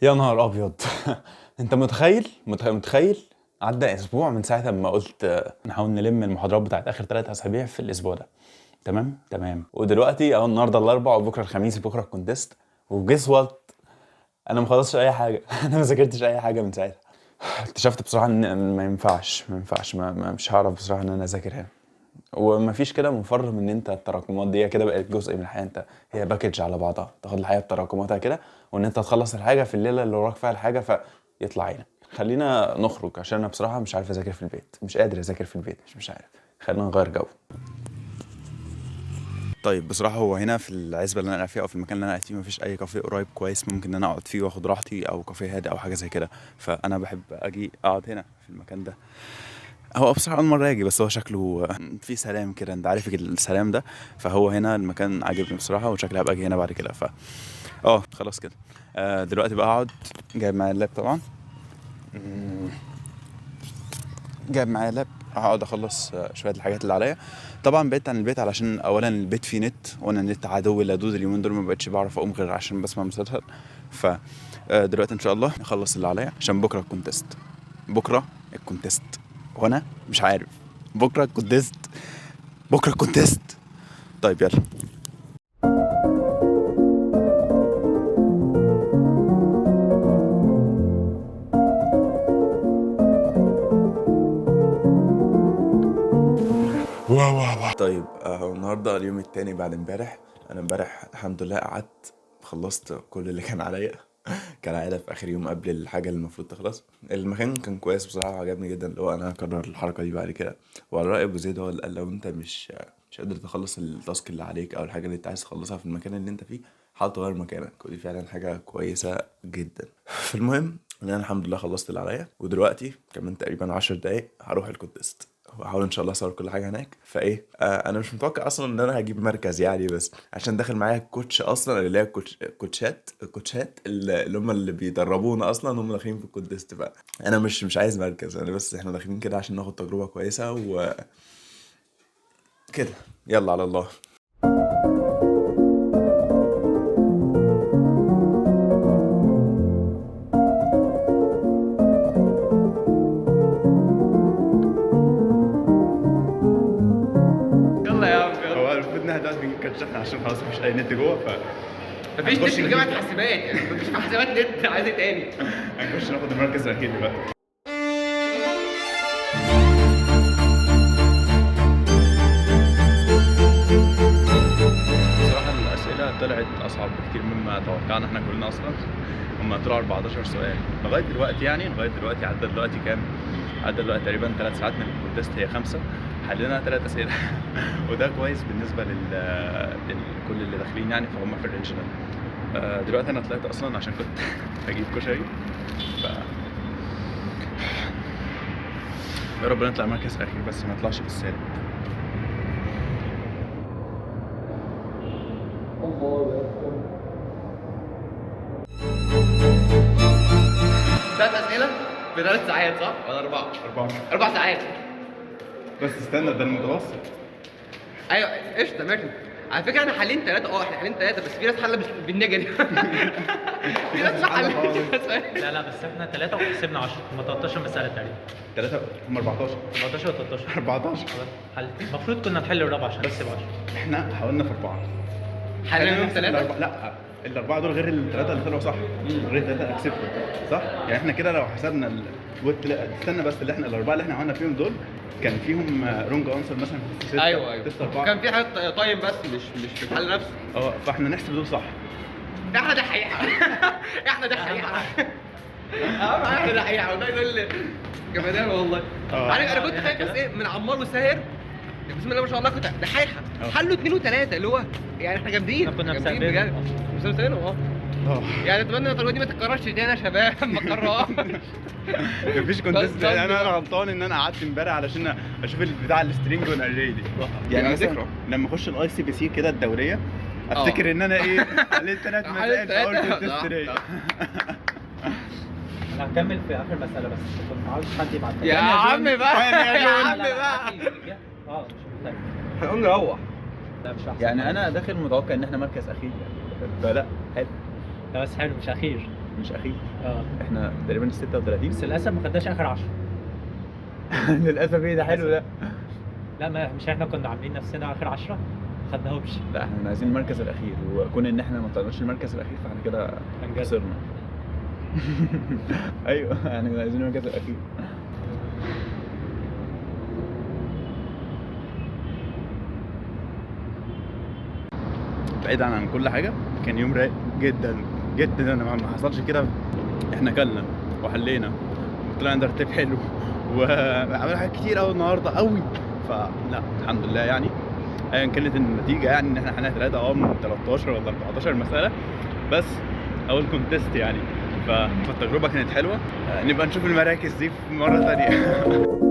يا نهار ابيض. انت متخيل عدى اسبوع من ساعه ما قلت نحاول نلم المحاضرات بتاعت اخر 3 اسابيع في الاسبوع ده. تمام ودلوقتي اهو النهارده الاربعاء وبكره الخميس بكره الكونتست. وجيس وات انا ما خلصتش اي حاجه. انا ما ذاكرتش اي حاجه من ساعتها. اكتشفت بصراحه ان ما ينفعش مش هعرف بصراحه ان انا اذاكر هنا. ومفيش كده مفر من ان انت التراكمات دي كده بقت جزء من الحياه. انت هي باكج على بعضها، تاخد الحياه بتراكماتها كده، وان انت تخلص الحاجه في الليله اللي وراك فيها الحاجه فيطلع عينك. خلينا نخرج عشان انا بصراحه مش عارف اذاكر في البيت، مش قادر اذاكر في البيت، مش عارف. خلينا نغير جو. طيب بصراحه هو هنا في العزبه اللي انا قاعد فيها او في المكان اللي انا قاعد فيه مفيش اي كافيه قريب كويس ممكن ان انا اقعد فيه واخد راحتي، او كافيه هادي او حاجه زي كده. فانا بحب اجي اقعد هنا في المكان ده. هو بصراحة أول مرة أجي، بس هو شكله فيه سلام كده، أنت عارف السلام ده. فهو هنا المكان عاجبني بصراحة، وشكلي هبقى أجي هنا بعد كده. خلاص كده. دلوقتي بقى أقعد. جايب معايا اللاب طبعا. مم، جايب معايا اللاب. هقعد أخلص شوية الحاجات اللي عليا. طبعا بعدت عن البيت علشان أولا البيت فيه نت، وأنا النت عدو اللدود اليومين دول، ما بقتش بعرف أقوم غير عشان بسمع مسلسل. ف دلوقتي إن شاء الله أخلص اللي عليا عشان بكرة الكونتست. بكرة الكونتست وأنا مش عارف. بكرة الكونتست. بكره كونتست. طيب يلا. طيب النهارده اليوم التاني بعد امبارح. انا امبارح الحمد لله قعدت خلصت كل اللي كان عليا. كالعادة في آخر يوم قبل الحاجة اللي المفروض تخلص. المكان كان كويس بصراحة وعجبني جدا، اللي هو أنا هكرر الحركة دي بعد كده. وعلى رأي أبو زيد، هو اللي قال لو أنت مش قادر تخلص التاسك اللي عليك أو الحاجة اللي أنت عايز تخلصها في المكان اللي أنت فيه، حاول تغير مكانك. ودي فعلا حاجة كويسة جدا. فالمهم إن أنا الحمد لله خلصت اللي عليا، ودلوقتي كمان تقريبا 10 دقايق هروح الكونتست. هحاول ان شاء الله اصور كل حاجه هناك. فايه انا مش متوقع اصلا ان انا هجيب مركز يعني، بس عشان داخل معايا الكوتش اصلا، اللي هي الكوتشات اللي هم اللي بيدربونا اصلا، هم داخلين في الكونتست بقى. انا مش عايز مركز، انا بس احنا داخلين كده عشان ناخد تجربه كويسه وكده. يلا على الله. يلا يا عم يلا. هو المفروض ان احنا دلوقتي بنجيب كارت شحن عشان خلاص مفيش اي نت جوه. مفيش نت هنخش في نجيب- جامعة حاسبات، يعني مفيش في حاسبات نت، عايز ايه تاني؟ هنخش ناخد المركز الاخير دلوقتي. بصراحة الأسئلة طلعت أصعب بكتير مما توقعنا احنا كلنا أصلا. هما طلعوا 14 سؤال لغاية دلوقتي، يعني لغاية دلوقتي عدى دلوقتي كام؟ عدى دلوقتي تقريبا 3 ساعات من الكونتست، هي 5. حلينا 3 أسئلة. وده كويس بالنسبة لكل اللي داخلين يعني، فهم في الرينج ده. دلوقتي أنا طلعت أصلا عشان كنت أجيب كشري. ف يا رب نطلع مركز أخير بس ما نطلعش بالسالب. تلات أسئلة في 3 ساعات صح؟ ولا 4؟ 4. 4 ساعات. بس استنى، ده المتوسط. أيوه قشطة ماشي. على فكرة احنا حالين 3، احنا حالين 3، بس في ناس حلة بالنجا دي. في ناس ما حلتش. لا بس احنا 3 وحسبنا 10، هم 13 مسألة تقريبا. 3 هم 14. 14 و 13. 14. حل المفروض كنا نحل الرابعة عشان نحسب 10. احنا حاولنا في 4. حالين يوم 3. لا الاربعه دول غير الثلاثه اللي طلعوا صح. غير الثلاثه اكسبتوا صح. يعني احنا كده لو حسبنا استنى بس، اللي احنا الاربعه اللي احنا عملنا فيهم دول كان فيهم رونج انسر مثلا في 6. ايوه تست 4. كان في حاجة طيب بس مش في الحل نفسه. فاحنا نحسب دول صح. احنا ده حقيقة. احنا ده حقيقة. احنا ده حقيقة، وده يقول جمدان والله. عارف انا كنت خايف بس ايه من عمار وساهر، بسم الله ما شاء الله، كنت دحيحة. حلوا 2 و3 اللي هو يعني احنا جامدين. احنا كنا جامدين مسابقين. بجد. مسابقين يعني اتمنى التجربه دي ما تتكررش تاني يا شباب. ما تكررهاش. مفيش كونتست. انا غلطان ان انا قعدت امبارح علشان اشوف بتاع السترينج والاري دي. يعني مثلا لما اخش الاي سي بي سي كده الدوريه، افتكر ان انا ايه حليت 3 مسائل في اول كونتست ليا. انا هكمل في آخر مسألة بس كنت عاوز حد يبعت لي. يا عم بقى. يا عم لا، لا، بقى. مش محتاج. هنقوم نروح. لا مش أحسن. يعني انا داخل متوقع ان احنا مركز اخير، فلا حلو. لا بس حلو مش أخير. مش اخير. اه احنا تقريبا 36. بس للاسف ما خدناش اخر 10. للاسف. ايه ده حلو ده. لا ما مش احنا كنا عاملين نفسنا اخر 10 ما خدناهمش. لا احنا عايزين المركز الاخير، وكون ان احنا ما طلعناش المركز الاخير فاحنا كده هنجز. خسرنا. ايوه احنا عايزين المركز الاخير. بعيدا عن كل حاجه كان يوم رايق جدا جدا. انا ما حصلش كده. احنا كلنا وحلينا وطلعنا ترتيب حلو وعملنا حاجات كتير قوي النهارده قوي. فلا الحمد لله يعني. ايا كانت النتيجه يعني ان احنا 3 من 13 ولا 14 مساله، بس اول كونتست يعني. فالتجربه كانت حلوه. نبقى نشوف المراكز دي في مره ثانيه.